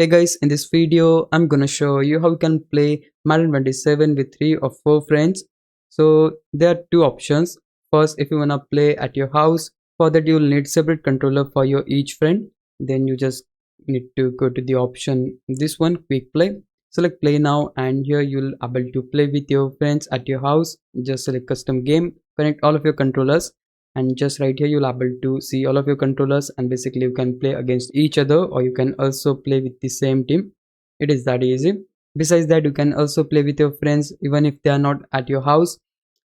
Hey guys, in this video, I'm gonna show you how you can play Madden 27 with 3 or 4 friends. So there are two options. First, if you wanna play at your house, for that you'll need separate controller for your each friend. Then you just need to go to the option, this one, quick play. Select play now, and here you'll able to play with your friends at your house. Just select custom game, connect all of your controllers, and just right here you'll able to see all of your controllers, and basically you can play against each other, or you can also play with the same team. It is that easy. Besides that, you can also play with your friends even if they are not at your house,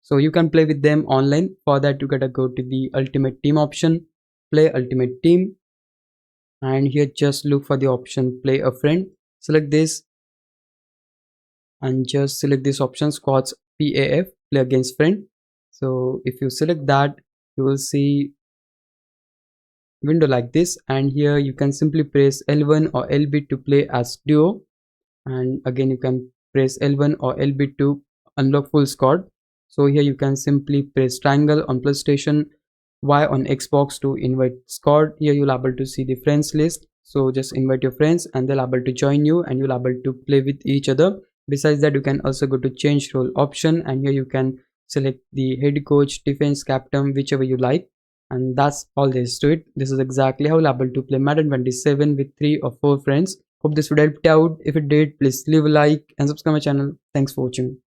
so you can play with them online. For that, you gotta go to the ultimate team option, play ultimate team, and here just look for the option play a friend. Select this and just select this option, squads PAF, play against friend. So if you select that, you will see window like this, and here you can simply press L1 or LB to play as duo, and again you can press L1 or LB to unlock full squad. So here you can simply press triangle on PlayStation, Y on Xbox to invite squad. Here you'll able to see the friends list, so just invite your friends and they'll able to join you and you'll able to play with each other. Besides that, you can also go to change role option, and here you can select the head coach, defense captain, whichever you like. And that's all there is to it. This is exactly how you'll able to play Madden 27 with 3 or 4 friends. Hope this would help you out. If it did, please leave a like and subscribe my channel. Thanks for watching.